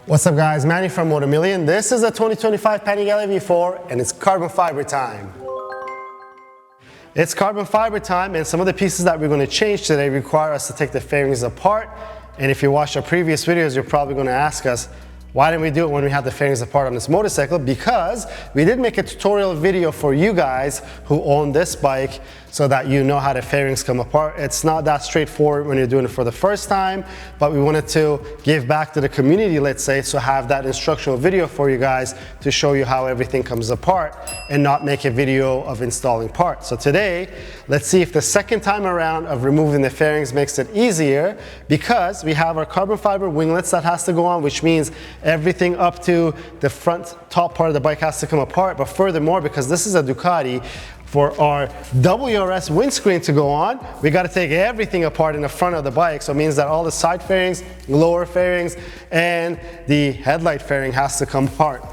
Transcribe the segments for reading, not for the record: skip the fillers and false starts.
What's up guys, Manny from Motomillion. This is a 2025 Panigale V4 and it's carbon fiber time. It's carbon fiber time, and some of the pieces that we're going to change today require us to take the fairings apart. And if you watched our previous videos, you're probably going to ask us, why didn't we do it when we had the fairings apart on this motorcycle? Because we did make a tutorial video for you guys who own this bike so that you know how the fairings come apart. It's not that straightforward when you're doing it for the first time, but we wanted to give back to the community, let's say, so have that instructional video for you guys to show you how everything comes apart and not make a video of installing parts. So today, let's see if the second time around of removing the fairings makes it easier, because we have our carbon fiber winglets that has to go on, which means everything up to the front top part of the bike has to come apart. But furthermore, because this is a Ducati, for our WRS windscreen to go on, we got to take everything apart in the front of the bike. So it means that all the side fairings, lower fairings, and the headlight fairing has to come apart.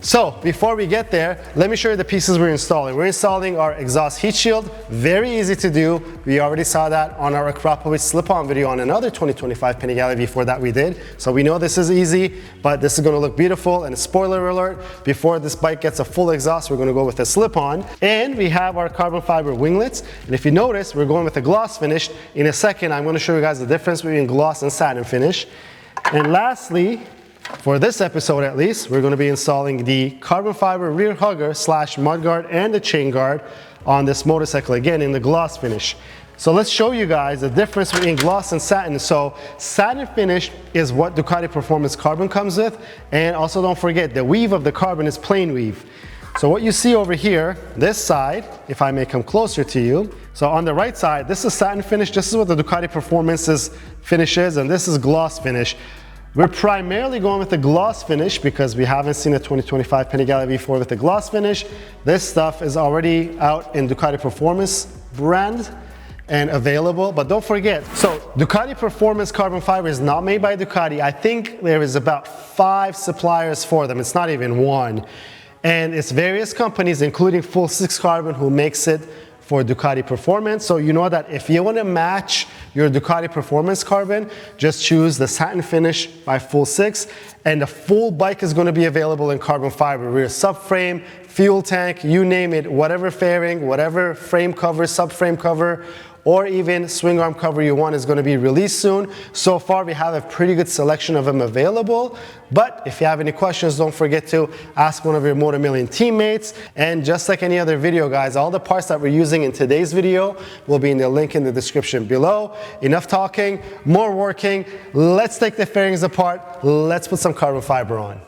So before we get there, let me show you the pieces we're installing. We're installing our exhaust heat shield. Very easy to do. We already saw that on our Acropolis slip-on video on another 2025 Panigale V4 that we did. So we know this is easy, but this is going to look beautiful. And a spoiler alert, before this bike gets a full exhaust, we're going to go with a slip-on. And we have our carbon fiber winglets. And if you notice, we're going with a gloss finish. In a second, I'm going to show you guys the difference between gloss and satin finish. And lastly, for this episode at least, we're going to be installing the carbon fiber rear hugger / mudguard and the chain guard on this motorcycle, again in the gloss finish. So let's show you guys the difference between gloss and satin. So satin finish is what Ducati Performance Carbon comes with, and also don't forget the weave of the carbon is plain weave. So what you see over here, this side, if I may come closer to you, so on the right side, this is satin finish. This is what the Ducati Performance's finish is, and this is gloss finish. We're primarily going with the gloss finish because we haven't seen a 2025 Panigale V4 with the gloss finish. This stuff is already out in Ducati Performance brand and available, but don't forget, so Ducati Performance Carbon Fiber is not made by Ducati. I think there is about 5 suppliers for them. It's not even one. And it's various companies, including Fullsix Carbon, who makes it for Ducati Performance. So you know that if you want to match your Ducati Performance Carbon, just choose the satin finish by Fullsix, and the full bike is going to be available in carbon fiber, rear subframe, fuel tank, you name it, whatever fairing, whatever frame cover, subframe cover, or even swing arm cover you want is going to be released soon. So far we have a pretty good selection of them available, but if you have any questions, don't forget to ask one of your Motomillion teammates. And just like any other video guys, all the parts that we're using in today's video will be in the link in the description below. Enough talking, more working. Let's take the fairings apart. Let's put some carbon fiber on.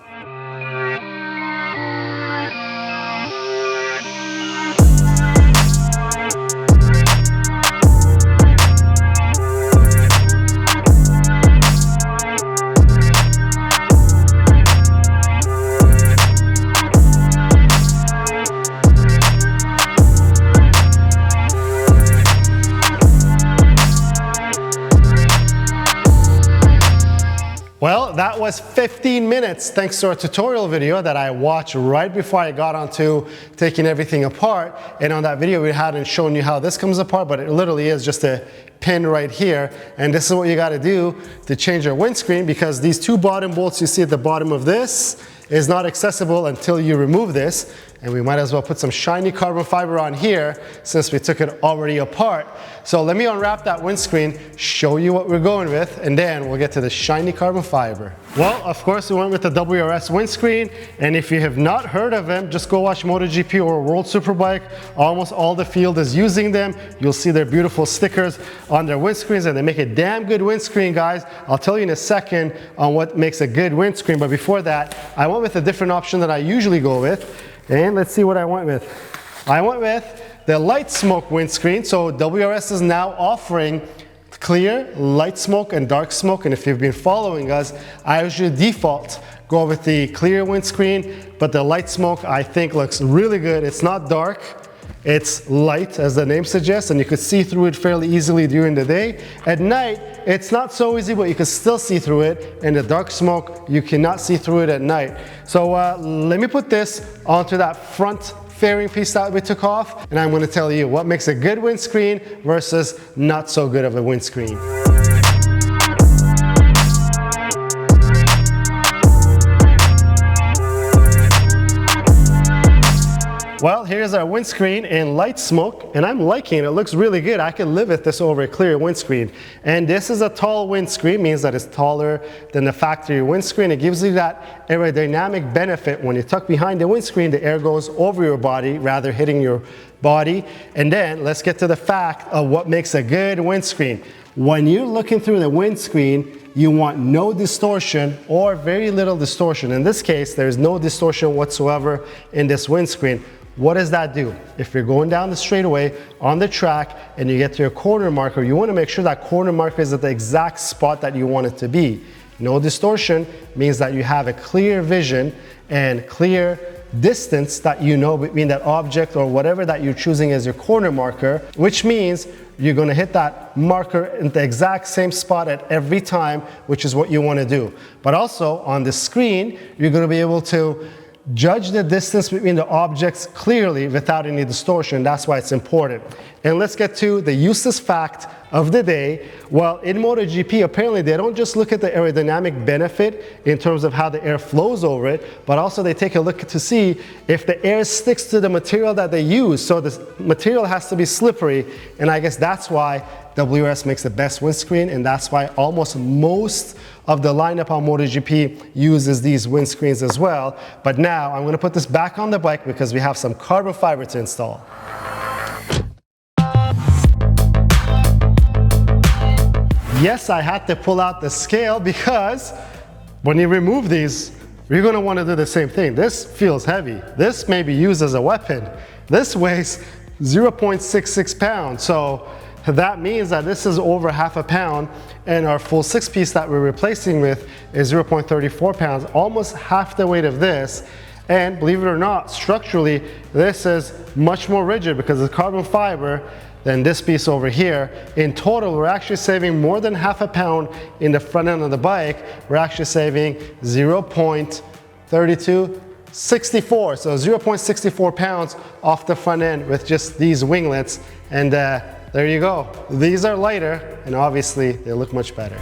Well, that was 15 minutes thanks to our tutorial video that I watched right before I got onto taking everything apart. And on that video we hadn't shown you how this comes apart, but it literally is just a pin right here. And this is what you got to do to change your windscreen, because these 2 bottom bolts you see at the bottom of this is not accessible until you remove this. And we might as well put some shiny carbon fiber on here since we took it already apart. So let me unwrap that windscreen, show you what we're going with, and then we'll get to the shiny carbon fiber. Well, of course we went with the WRS Windscreen, and if you have not heard of them, just go watch MotoGP or World Superbike. Almost all the field is using them. You'll see their beautiful stickers on their windscreens, and they make a damn good windscreen, guys. I'll tell you in a second on what makes a good windscreen, but before that, I went with a different option that I usually go with. And let's see what I went with. I went with the light smoke windscreen. So WRS is now offering clear, light smoke, and dark smoke. And if you've been following us, I usually default go with the clear windscreen, but the light smoke I think looks really good. It's not dark. It's light, as the name suggests, and you could see through it fairly easily during the day. At night, it's not so easy, but you can still see through it. And the dark smoke, you cannot see through it at night. So let me put this onto that front fairing piece that we took off, and I'm going to tell you what makes a good windscreen versus not so good of a windscreen. Well, here's our windscreen in light smoke, and I'm liking it. It looks really good. I can live with this over a clear windscreen. And this is a tall windscreen, means that it's taller than the factory windscreen. It gives you that aerodynamic benefit. When you tuck behind the windscreen, the air goes over your body rather hitting your body. And then let's get to the fact of what makes a good windscreen. When you're looking through the windscreen, you want no distortion or very little distortion. In this case, there's no distortion whatsoever in this windscreen. What does that do? If you're going down the straightaway on the track and you get to your corner marker, you want to make sure that corner marker is at the exact spot that you want it to be. No distortion means that you have a clear vision and clear distance that you know between that object or whatever that you're choosing as your corner marker, which means you're going to hit that marker in the exact same spot at every time, which is what you want to do. But also on the screen, you're going to be able to judge the distance between the objects clearly without any distortion. That's why it's important. And let's get to the useless fact of the day. Well, in MotoGP, apparently they don't just look at the aerodynamic benefit in terms of how the air flows over it, but also they take a look to see if the air sticks to the material that they use. So the material has to be slippery, and I guess that's why WRS makes the best windscreen, and that's why almost most of the lineup on MotoGP uses these windscreens as well. But now I'm going to put this back on the bike because we have some carbon fiber to install. Yes, I had to pull out the scale because when you remove these, you're going to want to do the same thing. This feels heavy. This may be used as a weapon. This weighs 0.66 pounds. So that means that this is over half a pound, and our Fullsix piece that we're replacing with is 0.34 pounds, almost half the weight of this. And believe it or not, structurally, this is much more rigid because it's carbon fiber than this piece over here. In total, we're actually saving more than half a pound in the front end of the bike. We're actually saving 0.3264, so 0.64 pounds off the front end with just these winglets. And there you go. These are lighter, and obviously they look much better.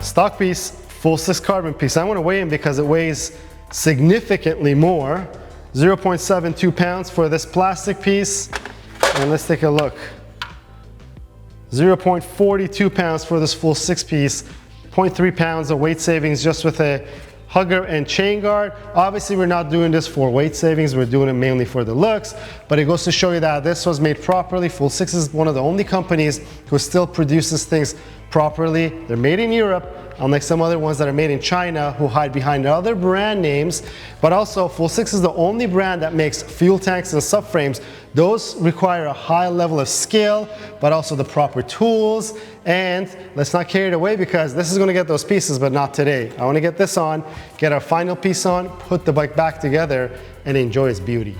Stock piece, Fullsix carbon piece. I want to weigh in because it weighs significantly more. 0.72 pounds for this plastic piece. And let's take a look. 0.42 pounds for this Fullsix piece. 0.3 pounds of weight savings just with a hugger and chain guard. Obviously, we're not doing this for weight savings. We're doing it mainly for the looks, but it goes to show you that this was made properly. Fullsix is one of the only companies who still produces things properly. They're made in Europe, unlike some other ones that are made in China who hide behind other brand names. But also, Fullsix is the only brand that makes fuel tanks and subframes. Those require a high level of skill, but also the proper tools. And let's not carry it away because this is going to get those pieces, but not today. I want to get this on, get our final piece on, put the bike back together, and enjoy its beauty.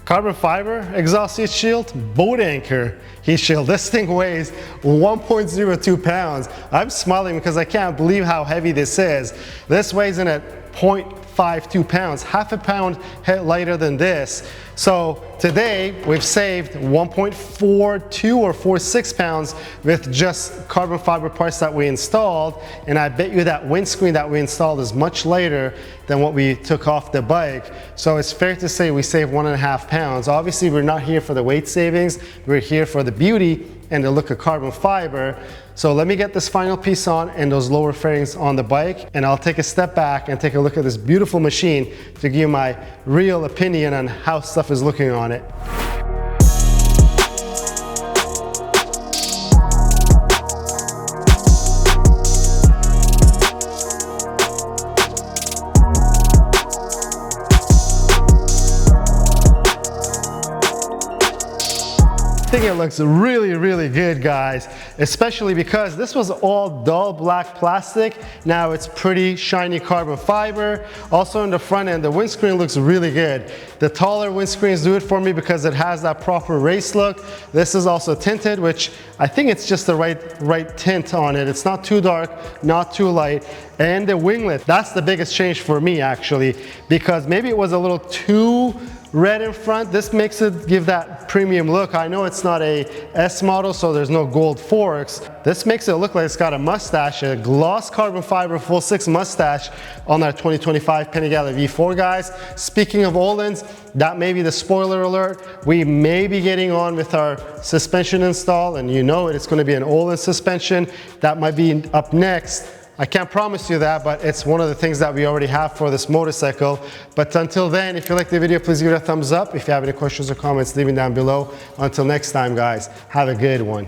Carbon fiber exhaust heat shield, boat anchor heat shield. This thing weighs 1.02 pounds. I'm smiling because I can't believe how heavy this is. This weighs in at 0.52 pounds, half a pound lighter than this. So today we've saved 1.42 or 46 pounds with just carbon fiber parts that we installed. And I bet you that windscreen that we installed is much lighter than what we took off the bike. So it's fair to say we saved 1.5 pounds. Obviously, we're not here for the weight savings. We're here for the beauty and the look of carbon fiber. So let me get this final piece on and those lower fairings on the bike, and I'll take a step back and take a look at this beautiful machine to give you my real opinion on how stuff is looking on it. Thinking it looks really, really good, guys, especially because this was all dull black plastic. Now it's pretty shiny carbon fiber. Also in the front end, the windscreen looks really good. The taller windscreens do it for me because it has that proper race look. This is also tinted, which I think it's just the right tint on it. It's not too dark, not too light. And the winglet, that's the biggest change for me actually, because maybe it was a little too red in front. This makes it give that premium look. I know it's not a S model, so there's no gold forks. This makes it look like it's got a mustache, a gloss carbon fiber Fullsix mustache on our 2025 Panigale V4, guys. Speaking of Öhlins, that may be the spoiler alert. We may be getting on with our suspension install, and you know it, it's going to be an Öhlins suspension. That might be up next. I can't promise you that, but it's one of the things that we already have for this motorcycle. But until then, if you like the video, please give it a thumbs up. If you have any questions or comments, leave them down below. Until next time, guys, have a good one.